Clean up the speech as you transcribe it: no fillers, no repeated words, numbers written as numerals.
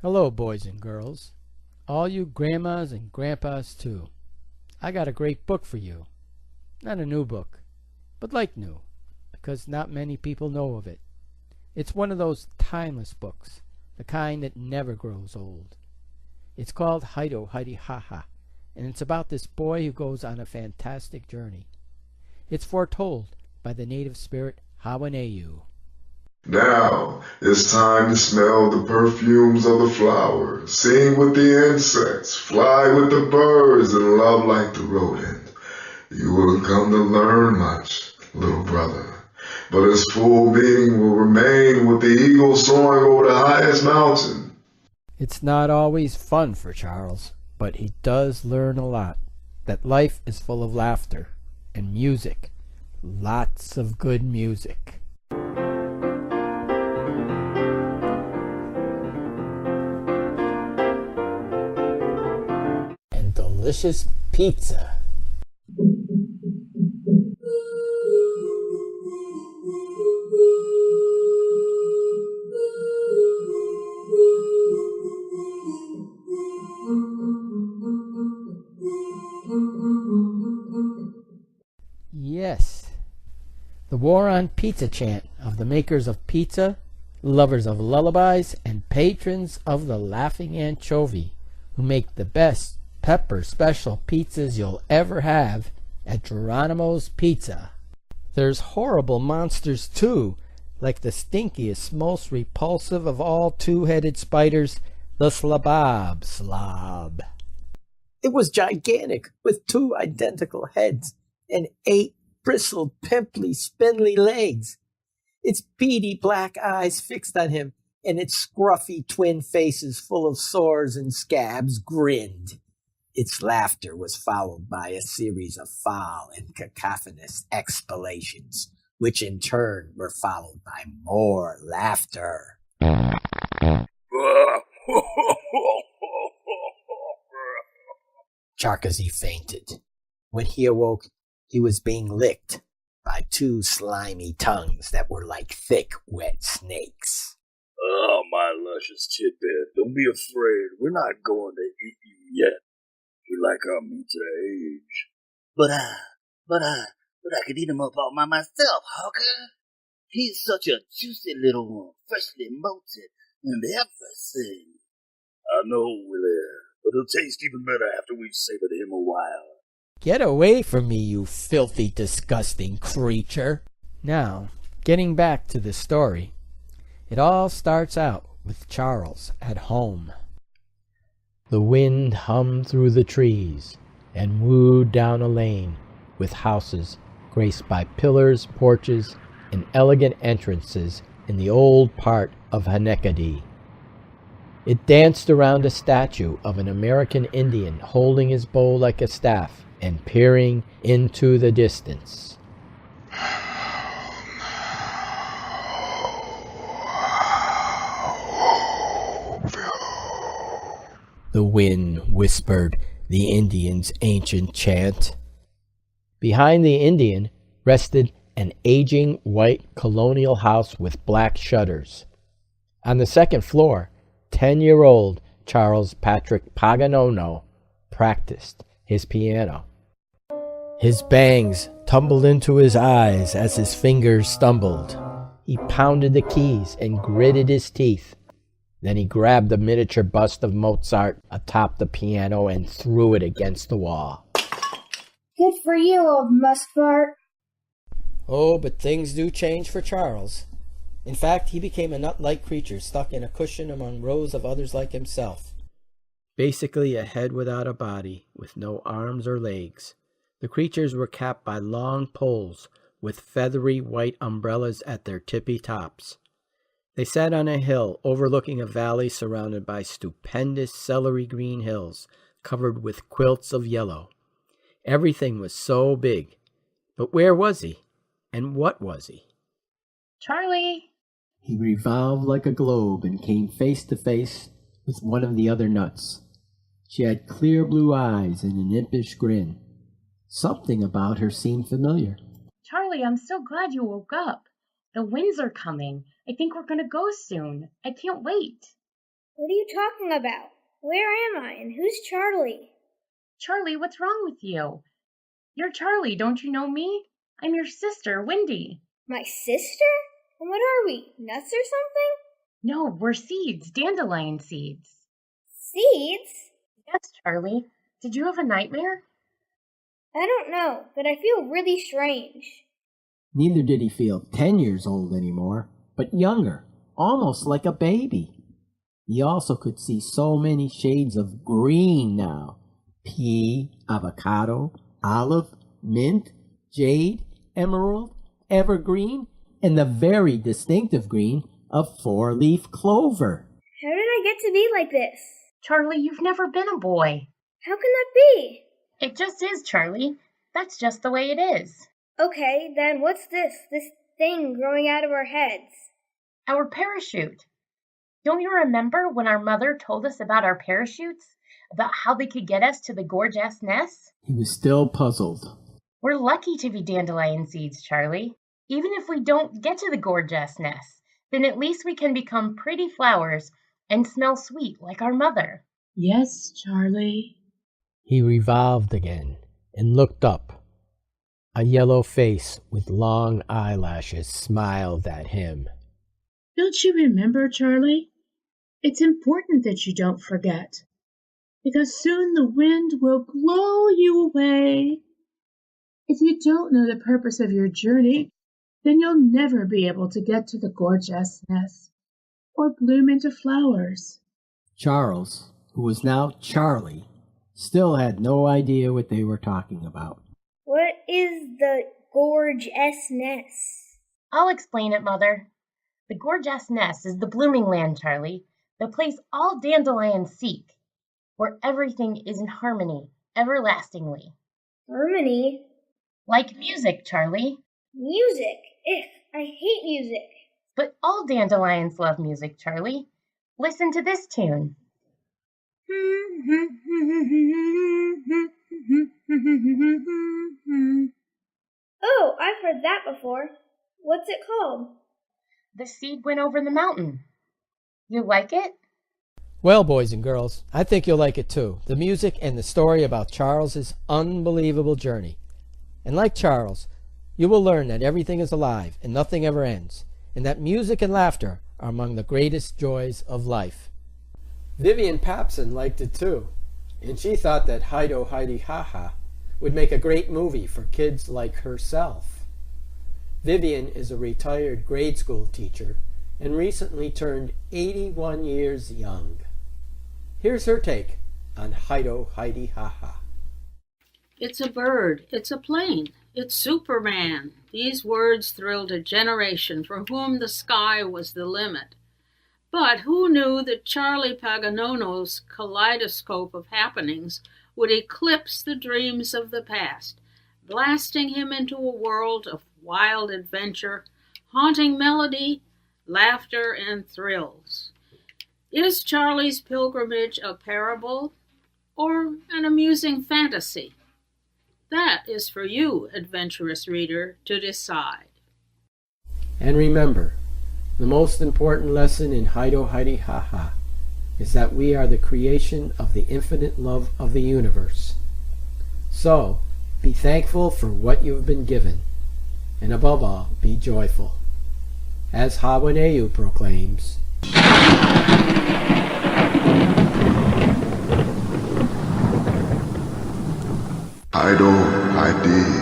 Hello, boys and girls. All you grandmas and grandpas, too. I got a great book for you. Not a new book, but like new, because not many people know of it. It's one of those timeless books, the kind that never grows old. It's called Hi-doh, Hi-dee, Ha-ha, and it's about this boy who goes on a fantastic journey. It's foretold by the native spirit Hawaneyu. Now it's time to smell the perfumes of the flowers, sing with the insects, fly with the birds, and love like the rodent. You will come to learn much, little brother, but its full meaning will remain with the eagle soaring over the highest mountain. It's not always fun for Charles, but he does learn a lot. That life is full of laughter and music. Lots of good music. And delicious pizza. Yes, the War on Pizza chant of the makers of pizza, lovers of lullabies, and patrons of the laughing anchovy, who make the best pepper special pizzas you'll ever have at Geronimo's Pizza. There's horrible monsters too, like the stinkiest, most repulsive of all two-headed spiders, the slob. It was gigantic, with 2 identical heads and 8 bristled, pimply, spindly legs. Its beady black eyes fixed on him, and its scruffy twin faces full of sores and scabs grinned. Its laughter was followed by a series of foul and cacophonous exhalations, which in turn were followed by more laughter. Charkazi fainted. When he awoke, he was being licked by 2 slimy tongues that were like thick, wet snakes. Oh, my luscious tidbit, don't be afraid. We're not going to eat you yet. We like our meat to age. But I could eat him up all by myself, Hawker. He's such a juicy little one, freshly molted and everything. I know, Willie, but it'll taste even better after we've savored him a while. Get away from me, you filthy, disgusting creature. Now, getting back to the story, it all starts out with Charles at home. The wind hummed through the trees and wooed down a lane with houses graced by pillars, porches, and elegant entrances in the old part of Hanekadi. It danced around a statue of an American Indian holding his bow like a staff and peering into the distance. The wind whispered the Indian's ancient chant. Behind the Indian rested an aging white colonial house with black shutters. On the second floor, 10-year-old Charles Patrick Paganono practiced his piano. His bangs tumbled into his eyes as his fingers stumbled. He pounded the keys and gritted his teeth. Then he grabbed the miniature bust of Mozart atop the piano and threw it against the wall. Good for you, old muskrat. Oh, but things do change for Charles. In fact, he became a nut-like creature stuck in a cushion among rows of others like himself. Basically a head without a body, with no arms or legs. The creatures were capped by long poles with feathery white umbrellas at their tippy tops. They sat on a hill overlooking a valley surrounded by stupendous celery green hills covered with quilts of yellow. Everything was so big. But where was he? And what was he? Charlie! He revolved like a globe and came face to face with one of the other nuts. She had clear blue eyes and an impish grin. Something about her seemed familiar. Charlie, I'm so glad you woke up. The winds are coming. I think we're going to go soon. I can't wait. What are you talking about? Where am I, and who's Charlie? Charlie, what's wrong with you? You're Charlie, don't you know me? I'm your sister, Wendy. My sister? And what are we, nuts or something? No, we're seeds, dandelion seeds. Seeds? Yes, Charlie. Did you have a nightmare? I don't know, but I feel really strange. Neither did he feel 10 years old anymore, but younger, almost like a baby. He also could see so many shades of green now. Pea, avocado, olive, mint, jade, emerald, evergreen, and the very distinctive green of four-leaf clover. How did I get to be like this? Charlie, you've never been a boy. How can that be? It just is, Charlie. That's just the way it is. Okay, then what's this thing growing out of our heads? Our parachute. Don't you remember when our mother told us about our parachutes? About how they could get us to the gorgeous nest? He was still puzzled. We're lucky to be dandelion seeds, Charlie. Even if we don't get to the gorgeous nest, then at least we can become pretty flowers and smell sweet like our mother. Yes, Charlie. He revolved again and looked up. A yellow face with long eyelashes smiled at him. Don't you remember, Charlie? It's important that you don't forget, because soon the wind will blow you away. If you don't know the purpose of your journey, then you'll never be able to get to the gorgeous nest or bloom into flowers. Charles, who was now Charlie, still had no idea what they were talking about. What is the gorgeousness? I'll explain it, Mother. The gorgeous nest is the blooming land, Charlie, the place all dandelions seek, where everything is in harmony everlastingly. Harmony? Like music, Charlie. Music? I hate music. But all dandelions love music, Charlie. Listen to this tune. Oh, I've heard that before. What's it called? The seed went over the mountain. You like it? Well, boys and girls, I think you'll like it too. The music and the story about Charles's unbelievable journey. And like Charles, you will learn that everything is alive and nothing ever ends, and that music and laughter are among the greatest joys of life. Vivian Papson liked it too, and she thought that Hi-doh, Hi-dee, Ha-ha would make a great movie for kids like herself. Vivian is a retired grade school teacher and recently turned 81 years young. Here's her take on Hi-doh, Hi-dee, Ha-ha. It's a bird, it's a plane, it's Superman. These words thrilled a generation for whom the sky was the limit. But who knew that Charlie Paganono's kaleidoscope of happenings would eclipse the dreams of the past, blasting him into a world of wild adventure, haunting melody, laughter, and thrills. Is Charlie's pilgrimage a parable or an amusing fantasy? That is for you, adventurous reader, to decide. And remember, the most important lesson in Hi-doh, Hi-dee, Ha-ha is that we are the creation of the infinite love of the universe. So, be thankful for what you've been given, and above all, be joyful. As Hawaneu proclaims, Hi-doh, Hi-dee.